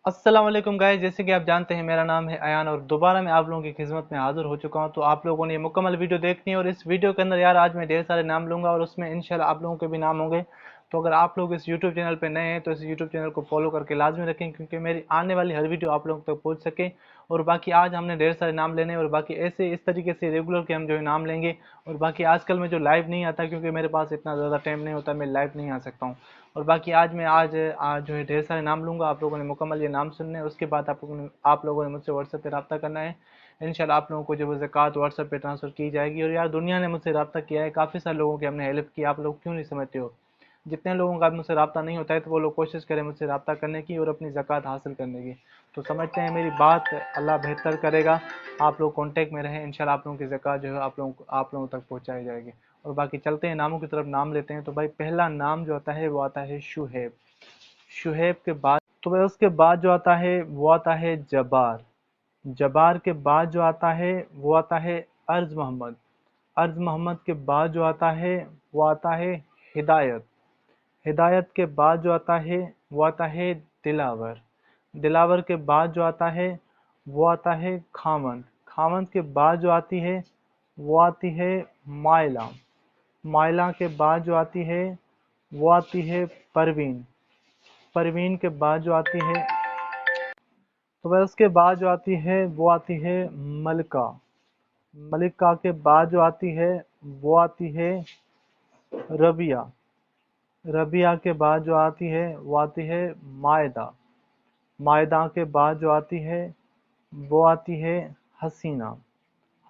अस्सलाम वालेकुम गाइस, जैसे कि आप जानते हैं मेरा नाम है अयान और दोबारा मैं आप लोगों की खिदमत में हाजिर हो चुका हूं। तो आप लोगों ने ये मुकम्मल वीडियो देखनी है और इस वीडियो के अंदर यार आज मैं ढेर सारे नाम लूंगा और उसमें इंशाल्लाह आप लोगों के भी नाम होंगे। तो अगर आप लोग इस यूट्यूब चैनल पे नए हैं तो इस यूट्यूब चैनल को फॉलो करके लाजमी रखें, क्योंकि मेरी आने वाली हर वीडियो आप लोगों तक पहुंच सके। और बाकी आज हमने ढेर सारे नाम लेने हैं और बाकी ऐसे इस तरीके से रेगुलर के हम जो है नाम लेंगे। और बाकी आजकल मैं जो लाइव नहीं आता, क्योंकि मेरे पास इतना ज़्यादा टाइम नहीं होता, मैं लाइव नहीं आ सकता हूँ। और बाकी आज जो है ढेर सारे नाम लूंगा, आप लोगों ने मुकम्मल ये नाम सुनने हैं। उसके बाद आप लोगों ने मुझसे व्हाट्सएप पे रब्ता करना है। इंशाल्लाह आप लोगों को जो वो ज़कात व्हाट्सएप पे ट्रांसफ़र की जाएगी। और यार दुनिया ने मुझसे रब्ता किया है, काफ़ी सारे लोगों की हमने हेल्प की, आप लोग क्यों नहीं समझते हो। जितने लोगों का मुझसे रब्ता नहीं होता है तो वो लोग कोशिश करें मुझसे रब्ता करने की और अपनी ज़कात हासिल करने की। तो समझते हैं मेरी बात, अल्लाह बेहतर करेगा। आप लोग कांटेक्ट में रहें, इंशाल्लाह आप लोगों की ज़कात जो है आप लोगों तक पहुंचाई जाएगी। और बाकी चलते हैं नामों की तरफ, नाम लेते हैं। तो भाई पहला नाम जो आता है वो आता है शुहेब। शुहेब के बाद तो भाई उसके बाद जो आता है वो आता है जबार। जबार के बाद जो आता है वो आता है अर्ज मोहम्मद। अर्ज मोहम्मद के बाद जो आता है वो आता है हिदायत। हिदायत के बाद जो आता है वो आता है दिलावर। दिलावर के बाद जो आता है वो आता है खामन। खामन के बाद जो आती है वो आती है माइला। माइला के बाद जो आती है वो आती है परवीन। परवीन के बाद जो आती है तो वह उसके बाद जो आती है वो आती है मलिका। मलिका के बाद जो आती है वो आती है रबिया। रबिया के बाद जो आती है वो आती है मायदा। मायदा के बाद जो आती है वो आती है हसीना।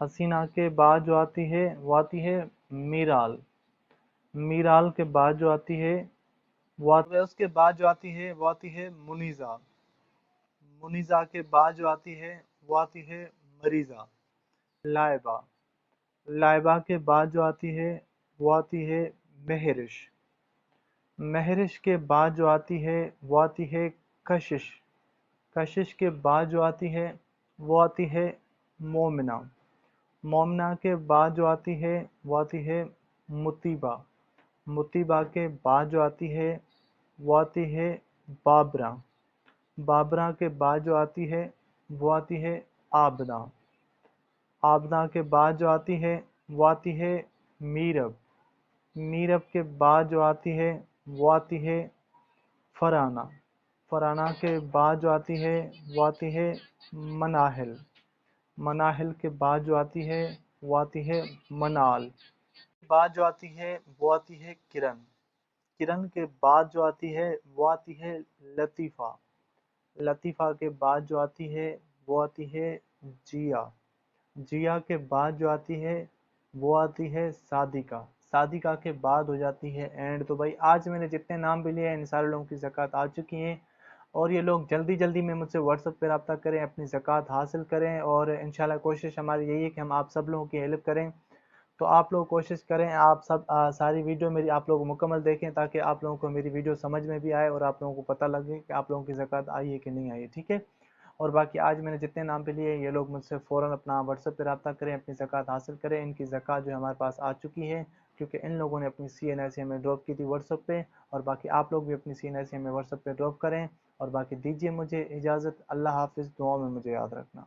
हसीना के बाद जो आती है वो आती है मीराल। मीराल के बाद जो आती है उसके बाद जो आती है वो आती है मुनीजा। मुनीजा के बाद जो आती है वो आती है मरीजा। लाइबा। लाइबा के बाद जो आती है वो आती है महरिश। महरिश के बाद जो आती है वो आती है कशिश। कशिश के बाद जो आती है वो आती है मोमिना। मोमिना के बाद जो आती है वो आती है मुतीबा। मुतीबा के बाद जो आती है वो आती है बाबरा। बाबरा के बाद जो आती है वो आती है आबदा। आबदा के बाद जो आती है वो आती है मीरब। मीरब के बाद जो आती है वो आती है फराना। फराना के बाद जो आती है वो आती है मनाहिल। मनाहिल के बाद जो आती है वो आती है मनाल। बाद जो आती है वो आती है किरण। किरण के बाद जो आती है वो आती है लतीफ़ा। लतीफ़ा के बाद जो आती है वो आती है जिया। जिया के बाद जो आती है वो आती है सादिका। सादिका के बाद हो जाती है एंड। तो भाई आज मैंने जितने नाम भी लिए हैं इन सारे लोगों की ज़कात आ चुकी हैं। और ये लोग जल्दी जल्दी में मुझसे व्हाट्सएप पे रब्ता करें, अपनी ज़कात हासिल करें। और इंशाल्लाह कोशिश हमारी यही है कि हम आप सब लोगों की हेल्प करें। तो आप लोग कोशिश करें, आप सब सारी वीडियो मेरी आप लोग मुकम्मल देखें, ताकि आप लोगों को मेरी वीडियो समझ में भी आए और आप लोगों को पता लगे कि आप लोगों की ज़कात आई है कि नहीं आई है, ठीक है। और बाकी आज मैंने जितने नाम पे लिए ये लोग मुझसे फ़ौरन अपना व्हाट्सएप पे रब्ता करें, अपनी ज़कात हासिल करें। इनकी ज़कात जो हमारे पास आ चुकी है, क्योंकि इन लोगों ने अपनी CNSE हमें ड्रॉप की थी व्हाट्सएप पे। और बाकी आप लोग भी अपनी CNSE हमें व्हाट्सएप पे ड्रॉप करें। और बाकी दीजिए मुझे इजाज़त। अल्लाह हाफिज़, दुआ में मुझे याद रखना।